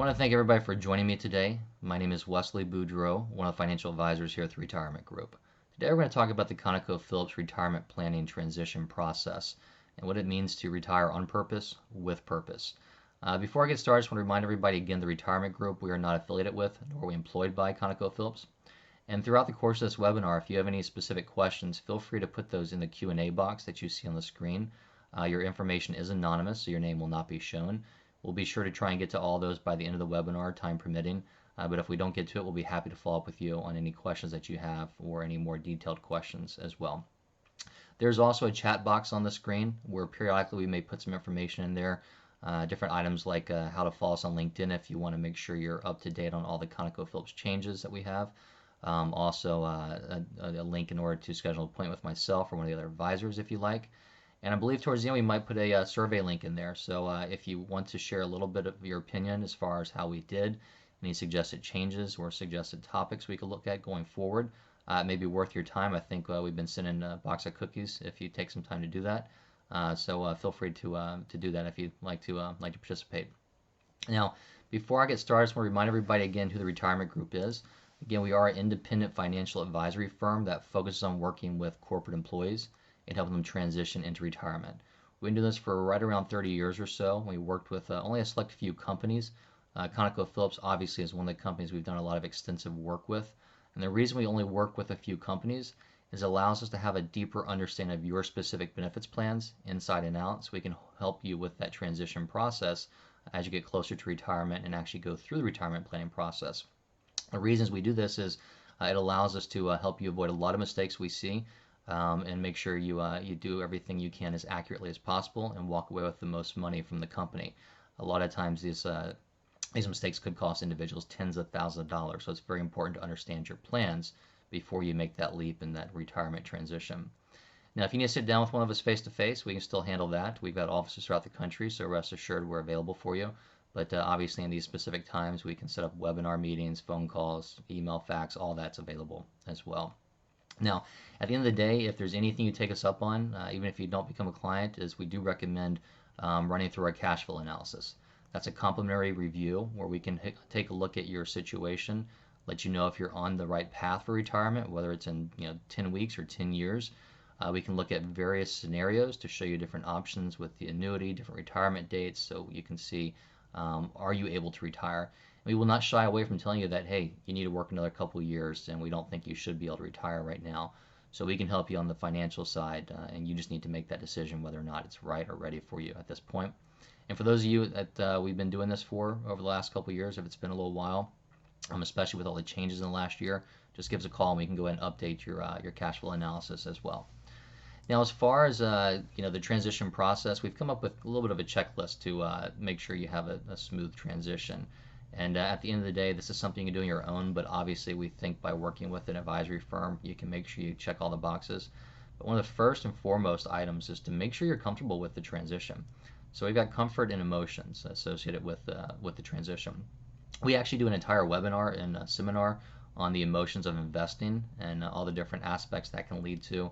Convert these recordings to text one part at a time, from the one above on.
want to thank everybody for joining me today. My name is Wesley Boudreau, one of the financial advisors here at the Retirement Group. Today we're going to talk about the ConocoPhillips retirement planning transition process and what it means to retire on purpose with purpose. Before I get started, I just want to remind everybody again, the Retirement Group we are not affiliated with, nor are we employed by ConocoPhillips. And throughout the course of this webinar, if you have any specific questions, feel free to put those in the Q&A box that you see on the screen. Your information is anonymous, so your name will not be shown. We'll be sure to try and get to all those by the end of the webinar, time permitting. But if we don't get to it, we'll be happy to follow up with you on any questions that you have or any more detailed questions as well. There's also a chat box on the screen where periodically we may put some information in there. Different items like how to follow us on LinkedIn if you want to make sure you're up to date on all the ConocoPhillips changes that we have. Also a link in order to schedule an appointment with myself or one of the other advisors if you like. And I believe towards the end we might put a survey link in there. So if you want to share a little bit of your opinion as far as how we did, any suggested changes or suggested topics we could look at going forward, it may be worth your time. I think we've been sending a box of cookies if you take some time to do that. So feel free to do that if you'd like to participate. Now, before I get started, I just want to remind everybody again who the Retirement Group is. Again, we are an independent financial advisory firm that focuses on working with corporate employees and helping them transition into retirement. We've been doing this for right around 30 years or so. We worked with only a select few companies. ConocoPhillips obviously is one of the companies we've done a lot of extensive work with. And the reason we only work with a few companies is it allows us to have a deeper understanding of your specific benefits plans inside and out, so we can help you with that transition process as you get closer to retirement and actually go through the retirement planning process. The reasons we do this is it allows us to help you avoid a lot of mistakes we see and make sure you do everything you can as accurately as possible and walk away with the most money from the company. A lot of times these mistakes could cost individuals tens of thousands of dollars, so it's very important to understand your plans before you make that leap in that retirement transition. Now, if you need to sit down with one of us face-to-face, we can still handle that. We've got offices throughout the country, so rest assured we're available for you. But obviously in these specific times, we can set up webinar meetings, phone calls, email, fax, all that's available as well. Now, at the end of the day, if there's anything you take us up on, even if you don't become a client, is we do recommend running through our cash flow analysis. That's a complimentary review where we can take a look at your situation, let you know if you're on the right path for retirement, whether it's in 10 weeks or 10 years. We can look at various scenarios to show you different options with the annuity, different retirement dates, so you can see are you able to retire. We will not shy away from telling you that, hey, you need to work another couple of years and we don't think you should be able to retire right now. So we can help you on the financial side and you just need to make that decision whether or not it's right or ready for you at this point. And for those of you that we've been doing this for over the last couple of years, if it's been a little while, especially with all the changes in the last year, just give us a call and we can go ahead and update your cash flow analysis as well. Now, as far as the transition process, we've come up with a little bit of a checklist to make sure you have a smooth transition. And at the end of the day, this is something you can do on your own, but obviously we think by working with an advisory firm, you can make sure you check all the boxes. But one of the first and foremost items is to make sure you're comfortable with the transition. So we've got comfort and emotions associated with the transition. We actually do an entire webinar and a seminar on the emotions of investing and all the different aspects that can lead to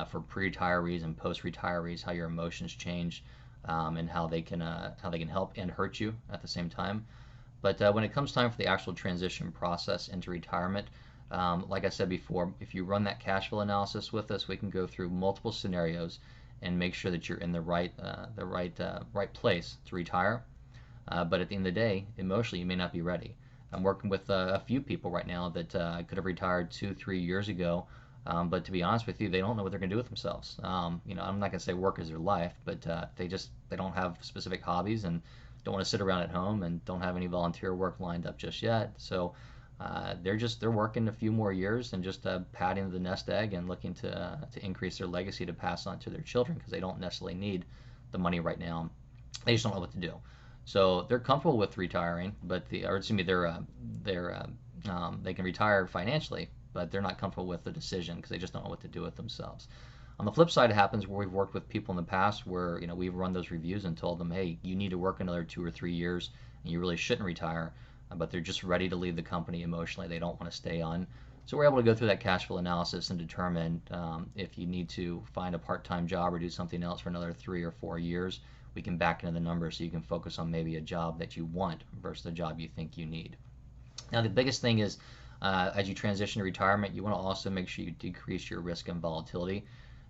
for pre-retirees and post-retirees, how your emotions change and how they can help and hurt you at the same time. But when it comes time for the actual transition process into retirement, like I said before, if you run that cash flow analysis with us, we can go through multiple scenarios and make sure that you're in the right place to retire. But at the end of the day, emotionally, you may not be ready. I'm working with a few people right now that could have retired 2-3 years ago, but to be honest with you, they don't know what they're going to do with themselves. I'm not going to say work is their life, but they don't have specific hobbies and don't want to sit around at home and don't have any volunteer work lined up just yet. So they're working a few more years and just padding the nest egg and looking to increase their legacy to pass on to their children because they don't necessarily need the money right now. They just don't know what to do. So they're comfortable with retiring, but they can retire financially, but they're not comfortable with the decision because they just don't know what to do with themselves. On the flip side, it happens where we've worked with people in the past where we've run those reviews and told them, hey, you need to work another 2 or 3 years and you really shouldn't retire, but they're just ready to leave the company emotionally. They don't want to stay on. So we're able to go through that cash flow analysis and determine if you need to find a part-time job or do something else for another 3 or 4 years. we can back into the numbers so you can focus on maybe a job that you want versus the job you think you need. Now, the biggest thing is as you transition to retirement, you want to also make sure you decrease your risk and volatility.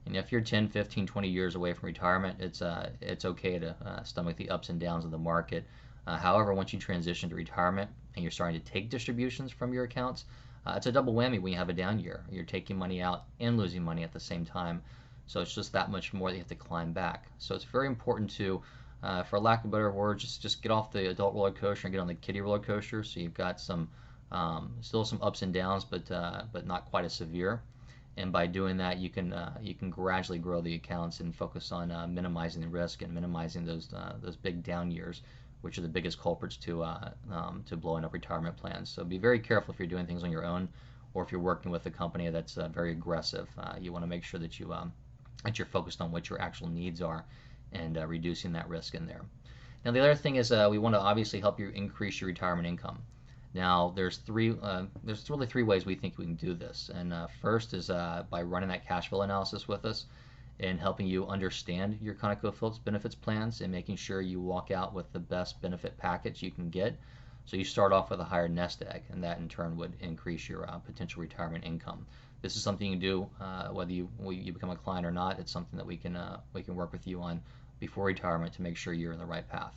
And if you're 10, 15, 20 years away from retirement, it's okay to stomach the ups and downs of the market. However, once you transition to retirement and you're starting to take distributions from your accounts, it's a double whammy when you have a down year. You're taking money out and losing money at the same time. So it's just that much more that you have to climb back. So it's very important to, for lack of better words, just get off the adult roller coaster and get on the kiddie roller coaster. So you've got some still some ups and downs, but not quite as severe. And by doing that, you can gradually grow the accounts and focus on minimizing the risk and minimizing those big down years, which are the biggest culprits to blowing up retirement plans. So be very careful if you're doing things on your own, or if you're working with a company that's very aggressive. You want to make sure that you're focused on what your actual needs are and reducing that risk in there. Now the other thing is we want to obviously help you increase your retirement income. Now there's really three ways we think we can do this. And first is by running that cash flow analysis with us and helping you understand your ConocoPhillips benefits plans and making sure you walk out with the best benefit package you can get. So you start off with a higher nest egg, and that in turn would increase your potential retirement income. This is something you do whether you become a client or not. It's something that we can work with you on before retirement to make sure you're in the right path.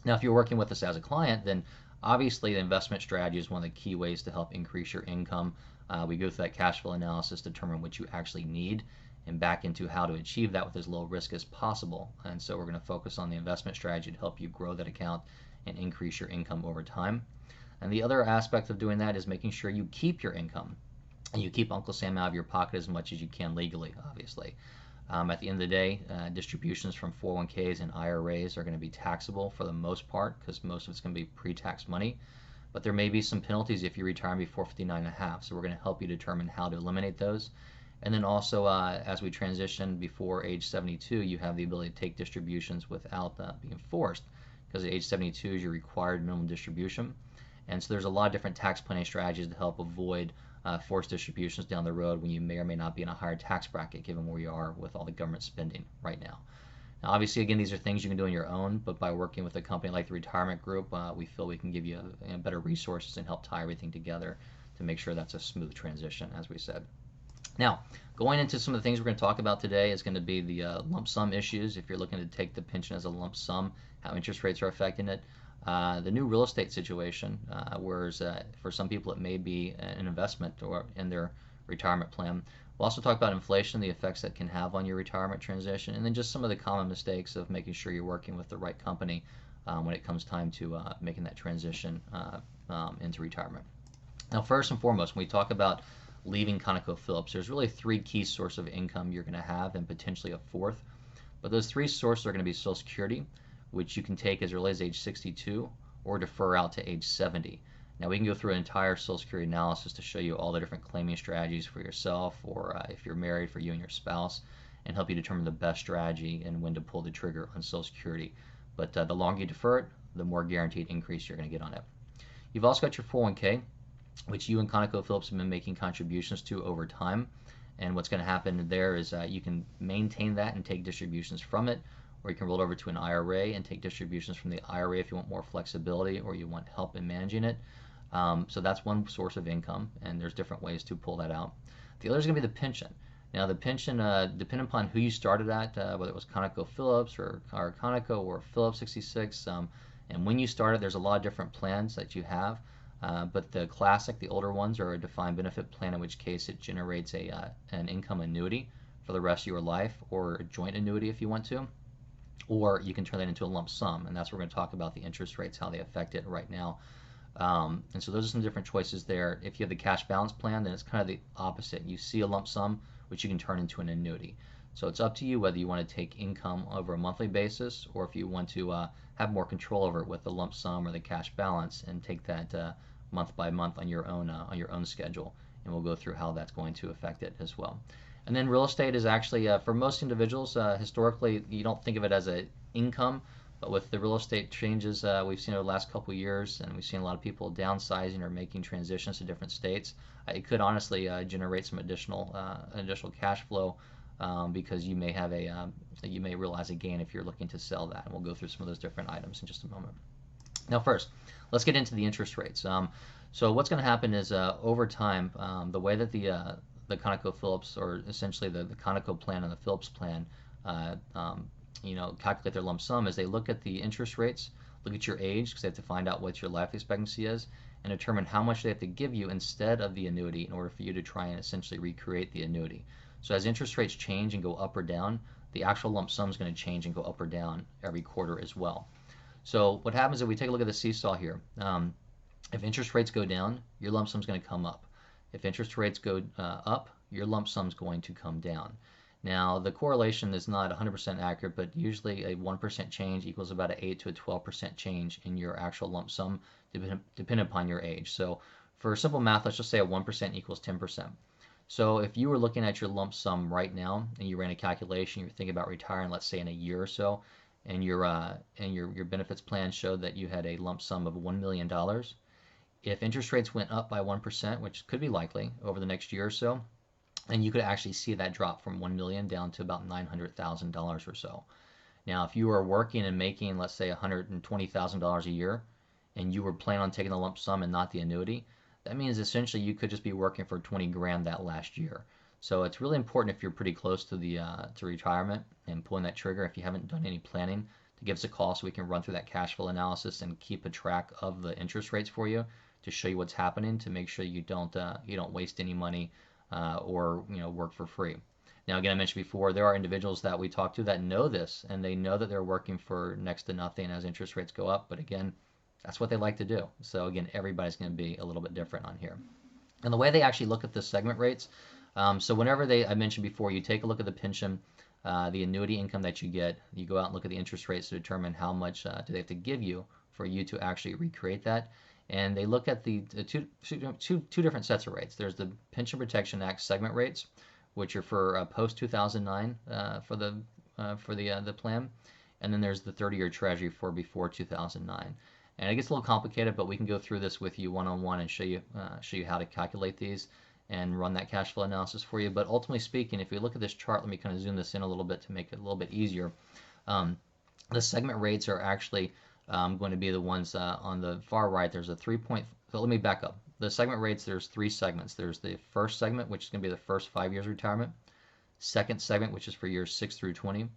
Now, if you're working with us as a client, then obviously the investment strategy is one of the key ways to help increase your income. We go through that cash flow analysis, determine what you actually need, and back into how to achieve that with as low risk as possible. And so we're going to focus on the investment strategy to help you grow that account and increase your income over time. And the other aspect of doing that is making sure you keep your income and you keep Uncle Sam out of your pocket as much as you can legally, obviously. At the end of the day, distributions from 401ks and IRAs are going to be taxable for the most part because most of it's going to be pre-tax money. But there may be some penalties if you retire before 59.5. So we're going to help you determine how to eliminate those. And then also, as we transition before age 72, you have the ability to take distributions without being forced, because at age 72 is your required minimum distribution. And so there's a lot of different tax planning strategies to help avoid forced distributions down the road when you may or may not be in a higher tax bracket, given where you are with all the government spending right now. Now, obviously, again, these are things you can do on your own, but by working with a company like the Retirement Group, we feel we can give you better resources and help tie everything together to make sure that's a smooth transition, as we said. Now, going into some of the things we're going to talk about today is going to be the lump sum issues. If you're looking to take the pension as a lump sum, how interest rates are affecting it. The new real estate situation, whereas for some people it may be an investment or in their retirement plan. We'll also talk about inflation, the effects that can have on your retirement transition, and then just some of the common mistakes of making sure you're working with the right company when it comes time to making that transition into retirement. Now, first and foremost, when we talk about leaving ConocoPhillips, there's really three key sources of income you're going to have and potentially a fourth. But those three sources are going to be Social Security, which you can take as early as age 62 or defer out to age 70. Now we can go through an entire Social Security analysis to show you all the different claiming strategies for yourself or if you're married, for you and your spouse, and help you determine the best strategy and when to pull the trigger on Social Security. But the longer you defer it, the more guaranteed increase you're going to get on it. You've also got your 401k, which you and ConocoPhillips have been making contributions to over time. And what's going to happen there is you can maintain that and take distributions from it, or you can roll it over to an IRA and take distributions from the IRA if you want more flexibility or you want help in managing it. So that's one source of income, and there's different ways to pull that out. The other is going to be the pension. Now the pension, depending upon who you started at, whether it was ConocoPhillips or Conoco or Phillips 66, and when you started, there's a lot of different plans that you have. But the classic, the older ones, are a defined benefit plan, in which case it generates an income annuity for the rest of your life, or a joint annuity if you want to, or you can turn that into a lump sum, and that's where we're going to talk about the interest rates, how they affect it right now. And so those are some different choices there. If you have the cash balance plan, then it's kind of the opposite. You see a lump sum, which you can turn into an annuity. So it's up to you whether you want to take income over a monthly basis, or if you want to have more control over it with the lump sum or the cash balance and take that month by month on your own schedule. And we'll go through how that's going to affect it as well. And then real estate is actually, for most individuals, historically, you don't think of it as an income, but with the real estate changes we've seen over the last couple of years, and we've seen a lot of people downsizing or making transitions to different states, it could honestly generate some additional cash flow because you may have you may realize a gain if you're looking to sell that. And we'll go through some of those different items in just a moment. Now, first, let's get into the interest rates. So what's going to happen is over time, the way that the ConocoPhillips, or essentially the Conoco plan and the Phillips plan, uh, um, calculate their lump sum is they look at the interest rates, look at your age, because they have to find out what your life expectancy is, and determine how much they have to give you instead of the annuity in order for you to try and essentially recreate the annuity. So as interest rates change and go up or down, the actual lump sum is going to change and go up or down every quarter as well. So what happens if we take a look at the seesaw here? If interest rates go down, your lump sum is going to come up. If interest rates go up, your lump sum is going to come down. Now, the correlation is not 100% accurate, but usually a 1% change equals about an 8 to a 12% change in your actual lump sum, depending upon your age. So for simple math, let's just say a 1% equals 10%. So if you were looking at your lump sum right now and you ran a calculation, you're thinking about retiring, let's say in a year or so, and your benefits plan showed that you had a lump sum of $1 million. If interest rates went up by 1%, which could be likely over the next year or so, and you could actually see that drop from 1 million down to about $900,000 or so. Now, if you were working and making, let's say, $120,000 a year, and you were planning on taking the lump sum and not the annuity, that means essentially you could just be working for 20 grand that last year. So it's really important if you're pretty close to the to retirement and pulling that trigger, if you haven't done any planning, to give us a call so we can run through that cash flow analysis and keep a track of the interest rates for you to show you what's happening, to make sure you don't waste any money or work for free. Now, again, I mentioned before, there are individuals that we talk to that know this, and they know that they're working for next to nothing as interest rates go up. But again, that's what they like to do. So again, everybody's going to be a little bit different on here. And the way they actually look at the segment rates, so whenever I mentioned before, you take a look at the pension, the annuity income that you get, you go out and look at the interest rates to determine how much do they have to give you for you to actually recreate that. And they look at the two different sets of rates. There's the Pension Protection Act segment rates, which are for post 2009 for the plan, and then there's the 30-year Treasury for before 2009. And it gets a little complicated, but we can go through this with you one-on-one and show you how to calculate these and run that cash flow analysis for you. But ultimately speaking, if we look at this chart, let me kind of zoom this in a little bit to make it a little bit easier. The segment rates are actually going to be the ones on the far right. There's a 3 point. So let me back up. The segment rates, there's three segments. There's the first segment, which is going to be the first 5 years retirement. Second segment, which is for years 6 through 20.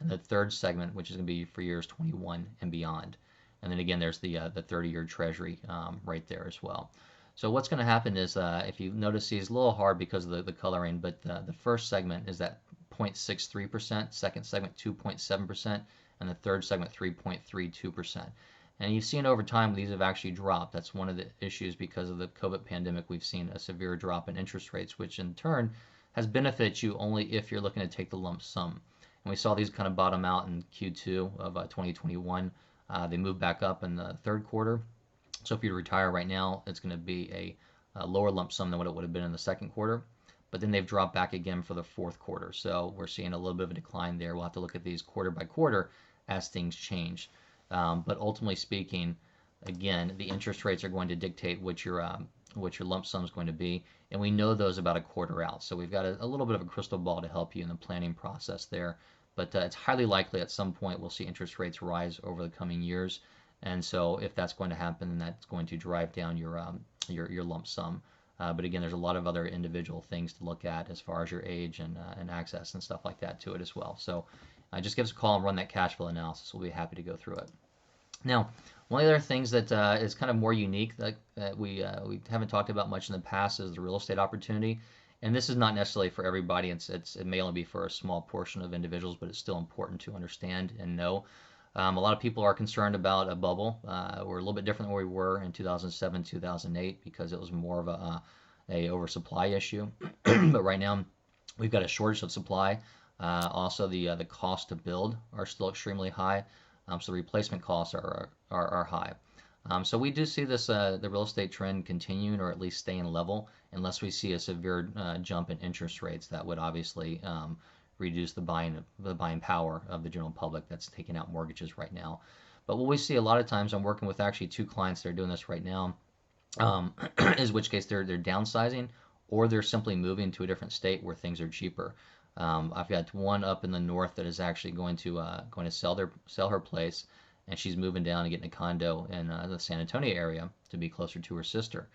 And the third segment, which is going to be for years 21 and beyond. And then again, there's the 30-year Treasury right there as well. So what's going to happen is, if you notice, these a little hard because of the coloring, but the first segment is at 0.63%, second segment 2.7%, and the third segment 3.32%. And you've seen over time these have actually dropped. That's one of the issues because of the COVID pandemic. We've seen a severe drop in interest rates, which in turn has benefited you only if you're looking to take the lump sum. And we saw these kind of bottom out in Q2 of 2021. They moved back up in the third quarter. So if you retire right now, it's going to be a lower lump sum than what it would have been in the second quarter. But then they've dropped back again for the fourth quarter. So we're seeing a little bit of a decline there. We'll have to look at these quarter by quarter as things change. But ultimately speaking, again, the interest rates are going to dictate what your lump sum is going to be. And we know those about a quarter out. So we've got a little bit of a crystal ball to help you in the planning process there. But it's highly likely at some point we'll see interest rates rise over the coming years. And so if that's going to happen, then that's going to drive down your lump sum. But again, there's a lot of other individual things to look at as far as your age and access and stuff like that to it as well. So just give us a call and run that cash flow analysis. We'll be happy to go through it. Now, one of the other things that is kind of more unique that we haven't talked about much in the past is the real estate opportunity. And this is not necessarily for everybody. It may only be for a small portion of individuals, but it's still important to understand and know. A lot of people are concerned about a bubble. We're a little bit different than we were in 2007, 2008 because it was more of a oversupply issue. But right now, we've got a shortage of supply. Also, the cost to build are still extremely high. So the replacement costs are high. So we do see this the real estate trend continuing or at least staying level unless we see a severe jump in interest rates that would obviously reduce the buying power of the general public that's taking out mortgages right now. But what we see a lot of times, I'm working with actually two clients that are doing this right now, is which case they're downsizing or they're simply moving to a different state where things are cheaper. I've got one up in the north that is actually going to sell her place, and she's moving down and getting a condo in the San Antonio area to be closer to her sister.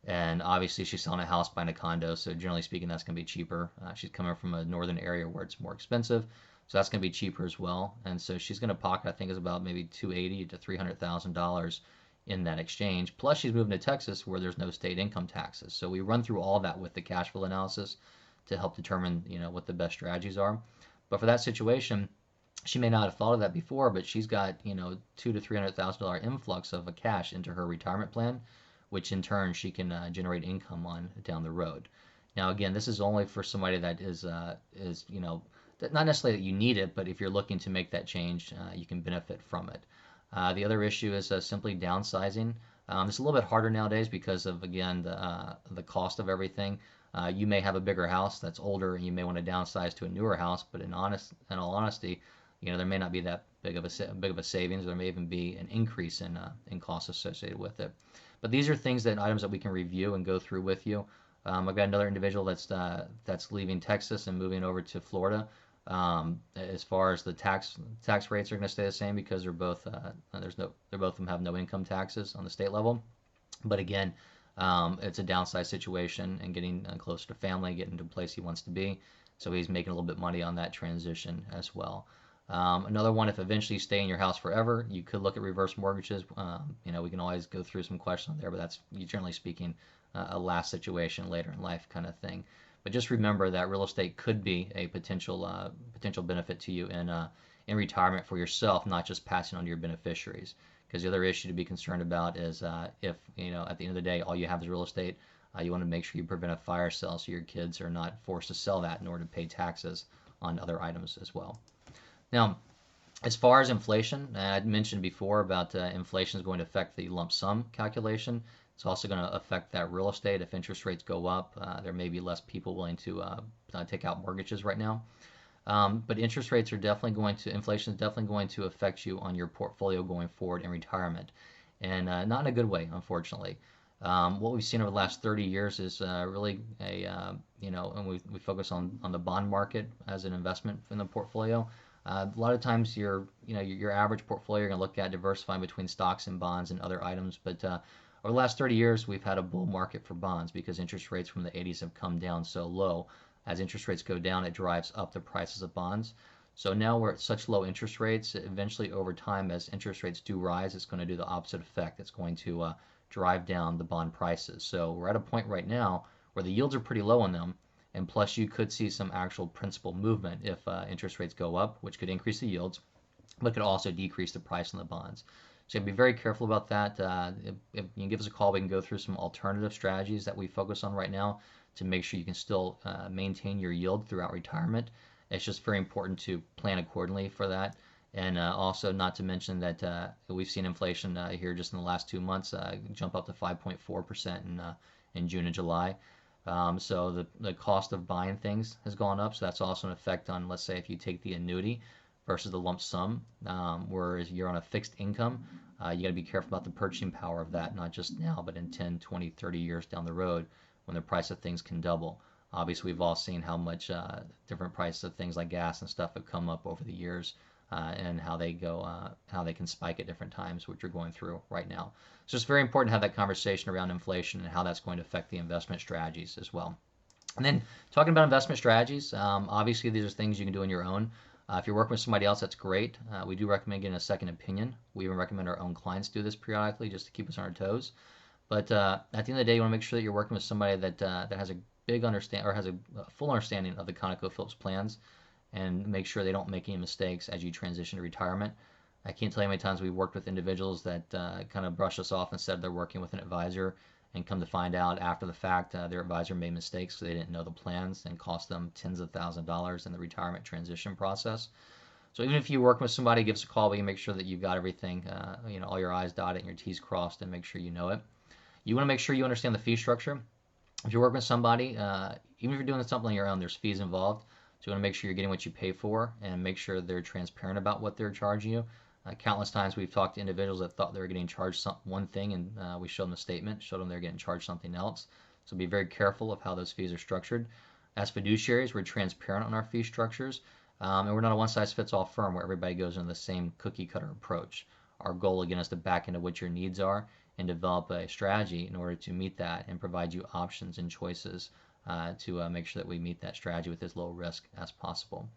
And obviously, she's selling a house, buying a condo, so generally speaking, that's going to be cheaper. She's coming from a northern area where it's more expensive, so that's going to be cheaper as well. And so she's going to pocket, I think, is about maybe 280 to $300,000 in that exchange. Plus, she's moving to Texas where there's no state income taxes. So we run through all that with the cash flow analysis to help determine, what the best strategies are. But for that situation, she may not have thought of that before, but she's got, two to $300,000 influx of a cash into her retirement plan, which in turn she can generate income on down the road. Now, again, this is only for somebody that is not necessarily that you need it, but if you're looking to make that change, you can benefit from it. The other issue is simply downsizing. It's a little bit harder nowadays because of, again, the cost of everything. You may have a bigger house that's older, and you may want to downsize to a newer house. But in all honesty, there may not be that big of a savings. There may even be an increase in costs associated with it. But these are items that we can review and go through with you. I've got another individual that's leaving Texas and moving over to Florida. As far as the tax rates are going to stay the same because they're both they both of them have no income taxes on the state level. But again, it's a downside situation and getting closer to family, getting to a place he wants to be. So he's making a little bit of money on that transition as well. Another one, if eventually you stay in your house forever, you could look at reverse mortgages. We can always go through some questions there, but that's generally speaking a last situation later in life kind of thing. But just remember that real estate could be a potential benefit to you in retirement for yourself, not just passing on to your beneficiaries. Because the other issue to be concerned about is if at the end of the day all you have is real estate, you want to make sure you prevent a fire sale so your kids are not forced to sell that in order to pay taxes on other items as well. Now, as far as inflation, I mentioned before about inflation is going to affect the lump sum calculation. It's also going to affect that real estate. If interest rates go up, there may be less people willing to take out mortgages right now. But interest rates are inflation is definitely going to affect you on your portfolio going forward in retirement, and not in a good way, unfortunately. What we've seen over the last 30 years is really and we focus on the bond market as an investment in the portfolio. A lot of times your average portfolio you're going to look at diversifying between stocks and bonds and other items, but over the last 30 years we've had a bull market for bonds because interest rates from the 80s have come down so low. As interest rates go down, it drives up the prices of bonds. So now we're at such low interest rates, eventually over time, as interest rates do rise, it's going to do the opposite effect. It's going to drive down the bond prices. So we're at a point right now where the yields are pretty low on them, and plus you could see some actual principal movement if interest rates go up, which could increase the yields, but could also decrease the price on the bonds. So be very careful about that. If you can give us a call, we can go through some alternative strategies that we focus on right now to make sure you can still maintain your yield throughout retirement. It's just very important to plan accordingly for that. And also not to mention that we've seen inflation here just in the last 2 months jump up to 5.4% in June and July. So the cost of buying things has gone up. So that's also an effect on, let's say, if you take the annuity versus the lump sum, whereas you're on a fixed income, you got to be careful about the purchasing power of that, not just now, but in 10, 20, 30 years down the road when the price of things can double. Obviously, we've all seen how much different prices of things like gas and stuff have come up over the years, and how they can spike at different times, which you're going through right now. So it's very important to have that conversation around inflation and how that's going to affect the investment strategies as well. And then talking about investment strategies, obviously these are things you can do on your own. If you're working with somebody else, that's great. We do recommend getting a second opinion. We even recommend our own clients do this periodically just to keep us on our toes. But at the end of the day, you want to make sure that you're working with somebody that has a big understand or has a full understanding of the ConocoPhillips plans, and make sure they don't make any mistakes as you transition to retirement. I can't tell you how many times we've worked with individuals that kind of brush us off and said they're working with an advisor, and come to find out after the fact their advisor made mistakes because they didn't know the plans and cost them tens of thousands of dollars in the retirement transition process. So even if you work with somebody, give us a call. We can make sure that you've got everything, all your I's dotted and your T's crossed, and make sure you know it. You want to make sure you understand the fee structure. If you're working with somebody, even if you're doing something on your own, there's fees involved. So you want to make sure you're getting what you pay for, and make sure they're transparent about what they're charging you. Countless times we've talked to individuals that thought they were getting charged one thing, and we showed them the statement, showed them they're getting charged something else. So be very careful of how those fees are structured. As fiduciaries, we're transparent on our fee structures, and we're not a one-size-fits-all firm where everybody goes in the same cookie-cutter approach. Our goal, again, is to back into what your needs are and develop a strategy in order to meet that and provide you options and choices to make sure that we meet that strategy with as low risk as possible.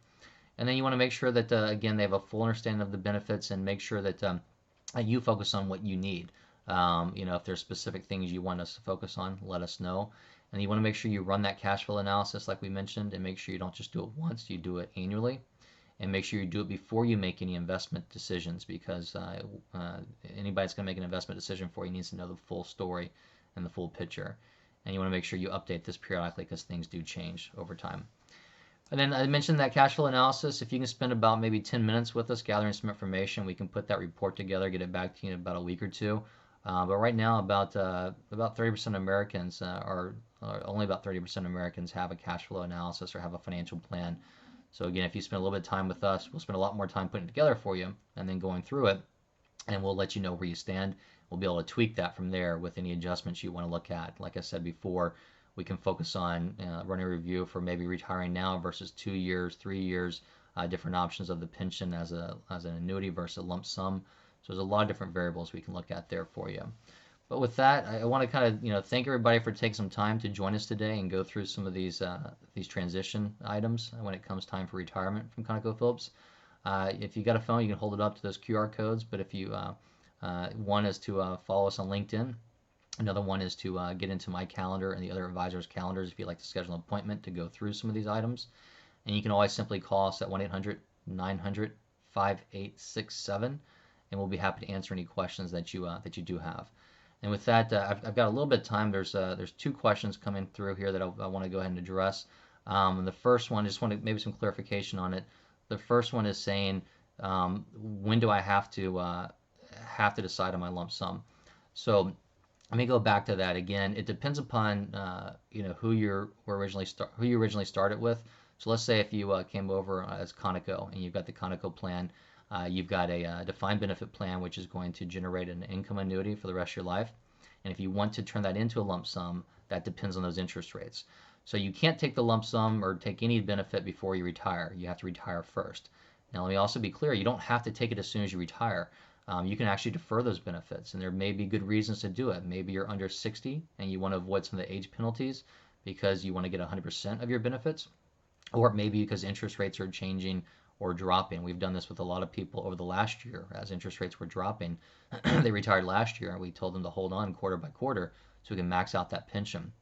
And then you want to make sure that, again, they have a full understanding of the benefits and make sure that you focus on what you need. If there's specific things you want us to focus on, let us know. And you want to make sure you run that cash flow analysis like we mentioned, and make sure you don't just do it once, you do it annually. And make sure you do it before you make any investment decisions, because anybody that's going to make an investment decision for you needs to know the full story and the full picture. And you want to make sure you update this periodically because things do change over time. And then I mentioned that cash flow analysis. If you can spend about maybe 10 minutes with us gathering some information, we can put that report together, get it back to you in about a week or two. But right now, about 30% of Americans only about 30% of Americans have a cash flow analysis or have a financial plan. So again, if you spend a little bit of time with us, we'll spend a lot more time putting it together for you and then going through it, and we'll let you know where you stand. We'll be able to tweak that from there with any adjustments you want to look at. Like I said before, we can focus on running a review for maybe retiring now versus 2 years, 3 years, different options of the pension as an annuity versus a lump sum. So there's a lot of different variables we can look at there for you. But with that, I want to kind of thank everybody for taking some time to join us today and go through some of these transition items when it comes time for retirement from ConocoPhillips. If you got a phone, you can hold it up to those QR codes. But if you one is to follow us on LinkedIn. Another one is to get into my calendar and the other advisors' calendars if you'd like to schedule an appointment to go through some of these items. And you can always simply call us at 1-800-900-5867, and we'll be happy to answer any questions that you do have. And with that, I've got a little bit of time. There's 2 questions coming through here that I want to go ahead and address. And the first one, I just want to maybe some clarification on it. The first one is saying, when do I have to decide on my lump sum? So let me go back to that again. It depends upon who you originally started with. So let's say if you came over as Conoco and you've got the Conoco plan, you've got a defined benefit plan which is going to generate an income annuity for the rest of your life. And if you want to turn that into a lump sum, that depends on those interest rates. So you can't take the lump sum or take any benefit before you retire. You have to retire first. Now let me also be clear, you don't have to take it as soon as you retire. You can actually defer those benefits, and there may be good reasons to do it. Maybe you're under 60 and you want to avoid some of the age penalties because you want to get 100% of your benefits, or maybe because interest rates are changing or dropping. We've done this with a lot of people over the last year as interest rates were dropping. They retired last year, and we told them to hold on quarter by quarter so we can max out that pension.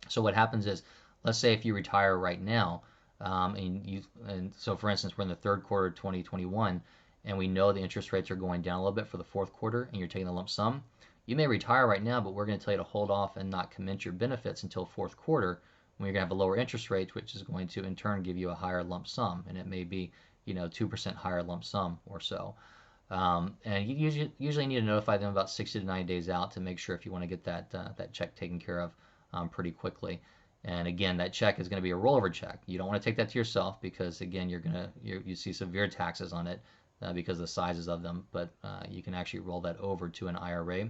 So what happens is, let's say if you retire right now, and so for instance, we're in the third quarter of 2021, and we know the interest rates are going down a little bit for the fourth quarter, and you're taking the lump sum, you may retire right now, but we're going to tell you to hold off and not commence your benefits until fourth quarter when you're going to have a lower interest rate, which is going to in turn give you a higher lump sum, and it may be 2% higher lump sum or so. And you usually need to notify them about 60 to 90 days out to make sure if you want to get that check taken care of pretty quickly. And again, that check is going to be a rollover check. You don't want to take that to yourself because again, you see severe taxes on it because of the sizes of them. But you can actually roll that over to an IRA,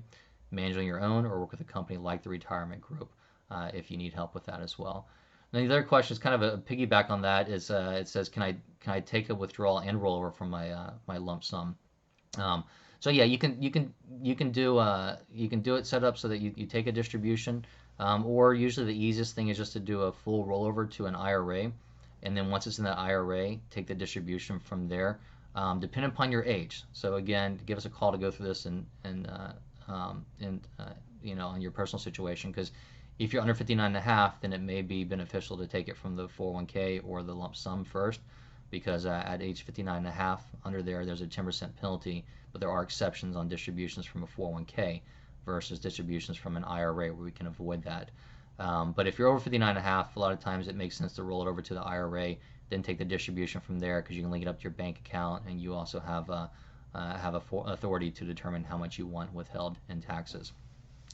manage on your own, or work with a company like the Retirement Group if you need help with that as well. And the other question is kind of a piggyback on that. Is it says, can I take a withdrawal and rollover from my lump sum? So yeah, you can do it set up so that you take a distribution, or usually the easiest thing is just to do a full rollover to an IRA, and then once it's in that IRA, take the distribution from there, depending upon your age. So again, give us a call to go through this and on your personal situation, because if you're under 59 and a half, then it may be beneficial to take it from the 401k or the lump sum first, because at age 59 and a half, under there's a 10% penalty, but there are exceptions on distributions from a 401k versus distributions from an IRA where we can avoid that. But if you're over 59 and a half, a lot of times it makes sense to roll it over to the IRA, then take the distribution from there because you can link it up to your bank account, and you also have authority to determine how much you want withheld in taxes.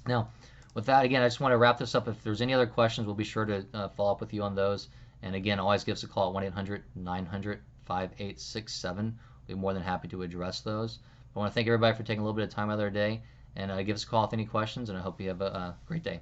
Now, with that, again, I just want to wrap this up. If there's any other questions, we'll be sure to follow up with you on those. And again, always give us a call at 1-800-900-5867. We'll be more than happy to address those. I want to thank everybody for taking a little bit of time out of their day, and give us a call with any questions, and I hope you have a great day.